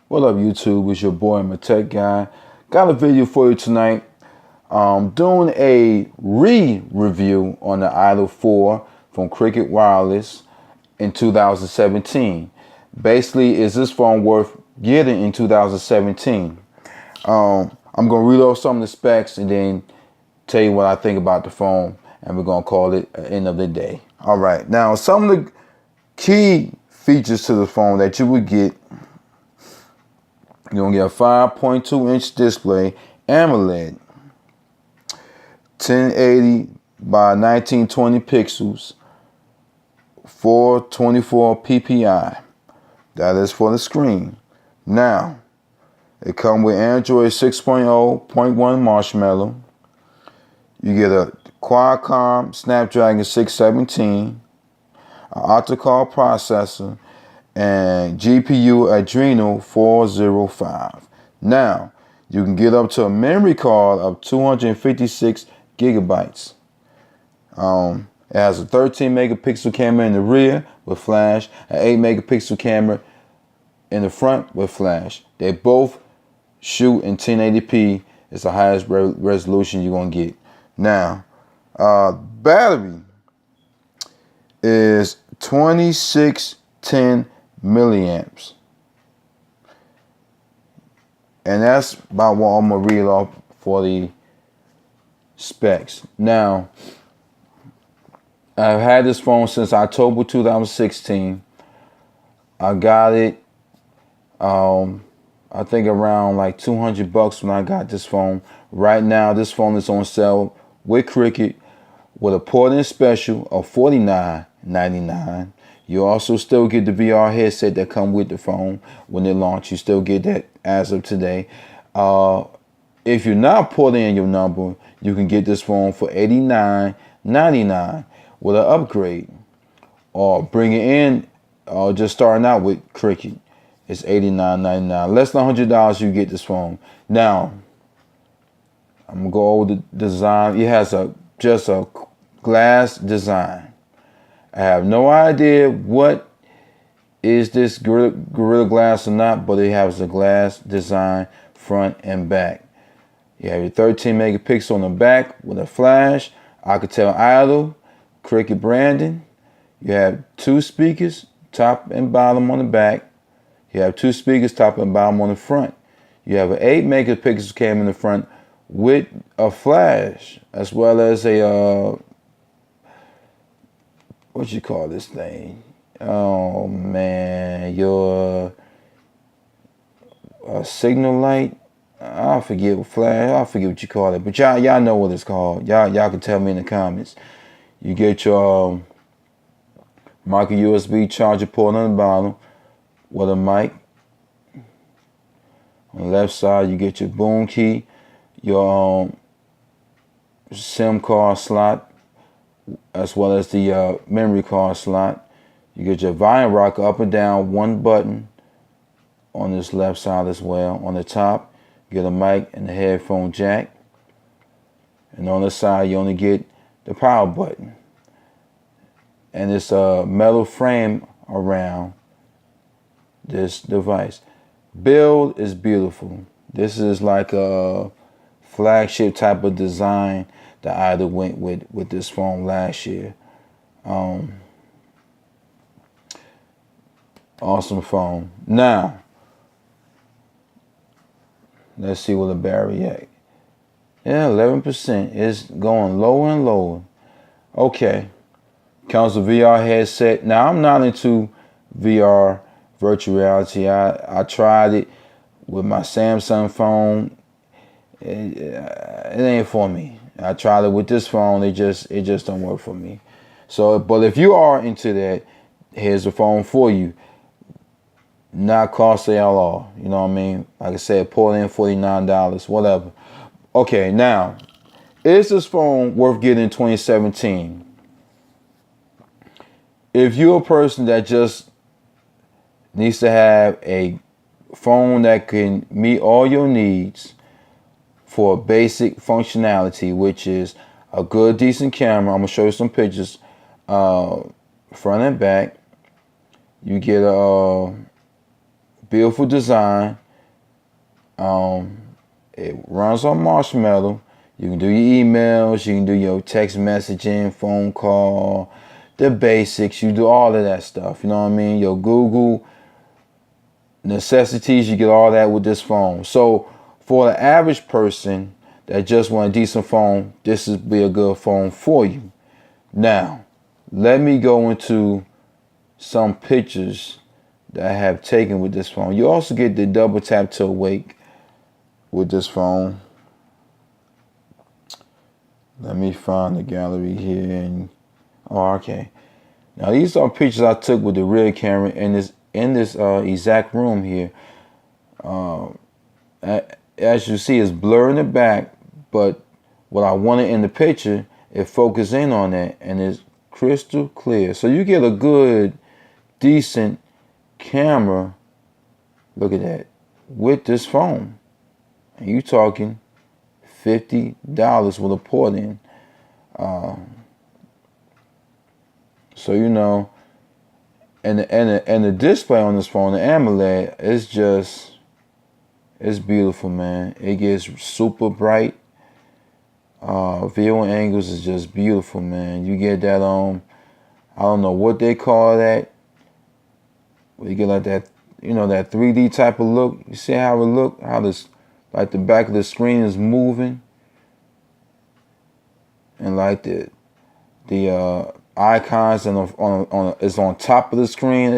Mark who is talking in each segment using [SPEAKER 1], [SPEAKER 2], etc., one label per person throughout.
[SPEAKER 1] What up, YouTube? It's your boy, I'm a tech guy. Got a video for you tonight. Doing a re-review on the Idol 4 from Cricket Wireless in 2017. Basically, is this phone worth getting in 2017? I'm gonna read off some of the specs and then tell you what I think about the phone, and we're gonna call it the end of the day. All right. Now, some of the key features to the phone that you would get. You're going to get a 5.2-inch display, AMOLED, 1080 by 1920 pixels, 424 ppi. That is for the screen. Now, it comes with Android 6.0.1 Marshmallow. You get a Qualcomm Snapdragon 617, an octa-core processor, and GPU Adreno 405. Now, you can get up to a memory card of 256 gigabytes. It has a 13 megapixel camera in the rear with flash, an 8 megapixel camera in the front with flash. They both shoot in 1080p. It's the highest resolution you're going to get. Now, battery is 2610 milliamps, and that's about what I'm gonna read off for the specs. Now, I've had this phone since October 2016. I got it I think around like $200 when I got this phone. Right now this phone is on sale with Cricket with a port-in special of $49.99. You also still get the VR headset that come with the phone when it launches. You still get that as of today. If you're not putting in your number, you can get this phone for $89.99 with an upgrade. Or bring it in, just starting out with Cricket. It's $89.99. Less than $100 you get this phone. Now, I'm going to go over the design. It has just a glass design. I have no idea what is this Gorilla Glass or not, but it has a glass design front and back. You have your 13 megapixel on the back with a flash, Alcatel Idol, Cricket branding. You have two speakers, top and bottom on the back. You have two speakers, top and bottom on the front. You have an 8 megapixel camera in the front with a flash, as well as a what you call this thing? Oh man, your signal light. I forget flash. I forget what you call it, but y'all know what it's called. Y'all can tell me in the comments. You get your micro USB charger port on the bottom with a mic. On the left side, you get your boom key, your SIM card slot, as well as the memory card slot. You get your volume rocker up and down, one button on this left side as well. On the top, you get a mic and a headphone jack. And on the side, you only get the power button. And it's a metal frame around this device. Build is beautiful. This is like a flagship type of design that I went with this phone last year. Awesome phone. Now, let's see where the battery at. Yeah, 11%. It's going lower and lower. Okay. Comes with VR headset. Now, I'm not into VR virtual reality. I tried it with my Samsung phone. It ain't for me. I tried it with this phone. It just don't work for me. So, but if you are into that, here's a phone for you. Not costly at all. You know what I mean? Like I said, pour in $49, whatever. Okay, now, is this phone worth getting in 2017? If you're a person that just needs to have a phone that can meet all your needs for basic functionality, which is a good, decent camera. I'm going to show you some pictures, front and back. You get a Beautiful design. It runs on Marshmallow. You can do your emails, you can do your text messaging, phone call, the basics. You do all of that stuff. You know what I mean? Your Google necessities, you get all that with this phone. So for the average person that just want a decent phone, this would be a good phone for you. Now, let me go into some pictures that I have taken with this phone. You also get the double tap to awake with this phone. Let me find the gallery here. And oh, okay. Now these are pictures I took with the rear camera in this exact room here. As you see, it's blurring the back, but what I wanted in the picture, it focused in on that, and it's crystal clear. So you get a good, decent camera. Look at that with this phone. And you talking $50 with a port in. So you know, and the display on this phone, the AMOLED, it's beautiful, man. It gets super bright. Video angles is just beautiful, man. You get that I don't know what they call that. You get like that, you know, that 3D type of look. You see how it look? How this, like the back of the screen is moving, and like the icons is on top of the screen.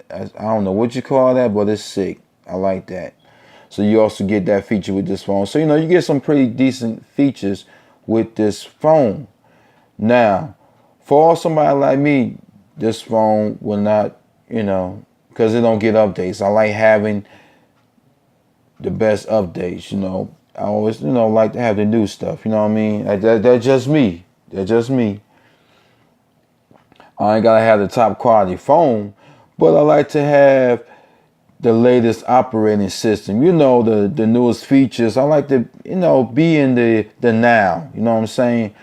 [SPEAKER 1] I don't know what you call that, but it's sick. I like that. So you also get that feature with this phone. So you know you get some pretty decent features with this phone. Now, for somebody like me, this phone will not, you know, because it don't get updates. I like having the best updates. You know, I always, you know, like to have the new stuff. You know what I mean? That's just me. That's just me. I ain't gotta have the top quality phone, but I like to have the latest operating system. You know, the newest features. I like to, you know, be in the now. You know what I'm saying?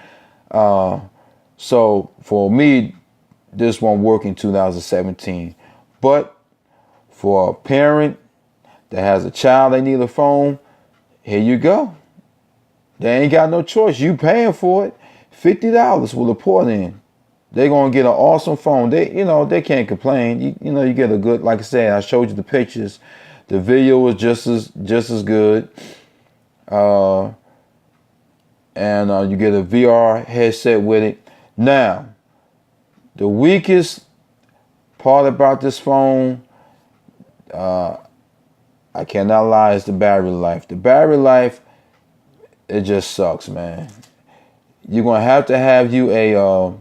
[SPEAKER 1] So for me, this won't work in 2017. But for a parent that has a child they need a phone, here you go. They ain't got no choice. You paying for it. $50 with a port in. They're gonna get an awesome phone. They can't complain. You get a good, like I said, I showed you the pictures. The video was just as good. And you get a VR headset with it. Now, the weakest part about this phone, I cannot lie, is the battery life. The battery life, it just sucks, man. You're gonna have to have you a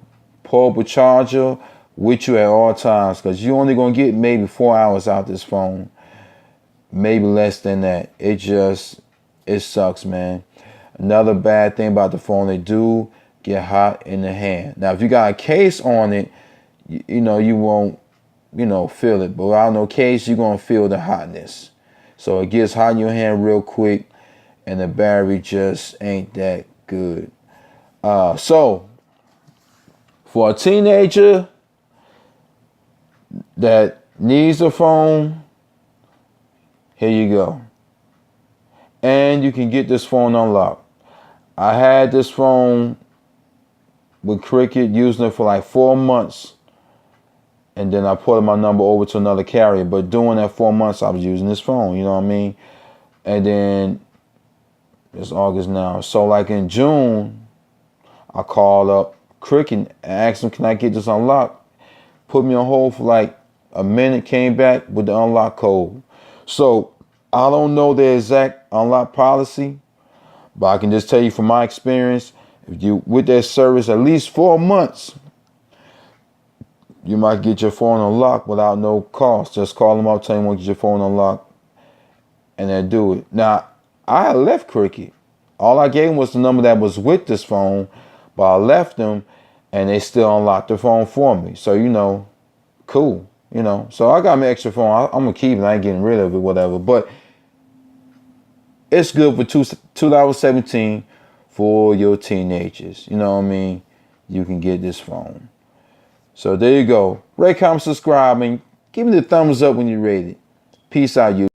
[SPEAKER 1] portable charger with you at all times, because you're only gonna get maybe 4 hours out this phone, maybe less than that. It sucks, man. Another bad thing about the phone, they do get hot in the hand. Now, if you got a case on it, you know you won't, feel it. But without no case, you're gonna feel the hotness. So it gets hot in your hand real quick, and the battery just ain't that good. So for a teenager that needs a phone, here you go. And you can get this phone unlocked. I had this phone with Cricket, using it for like 4 months. And then I ported my number over to another carrier. But during that 4 months, I was using this phone, you know what I mean? And then it's August now. So like in June, I called up Cricket and asked him, can I get this unlocked? Put me on hold for like a minute, came back with the unlock code. So I don't know the exact unlock policy, but I can just tell you from my experience, if you with that service at least 4 months, you might get your phone unlocked without no cost. Just call them up, tell them you want to get your phone unlocked, and they do it. Now, I left Cricket. All I gave them was the number that was with this phone, but I left them, and they still unlocked the phone for me. So, cool, So I got my extra phone. I'm going to keep it. I ain't getting rid of it, whatever. But it's good for 2017 for your teenagers. You know what I mean? You can get this phone. So there you go. Rate, comment, subscribe, and give me the thumbs up when you rate it. Peace out, you.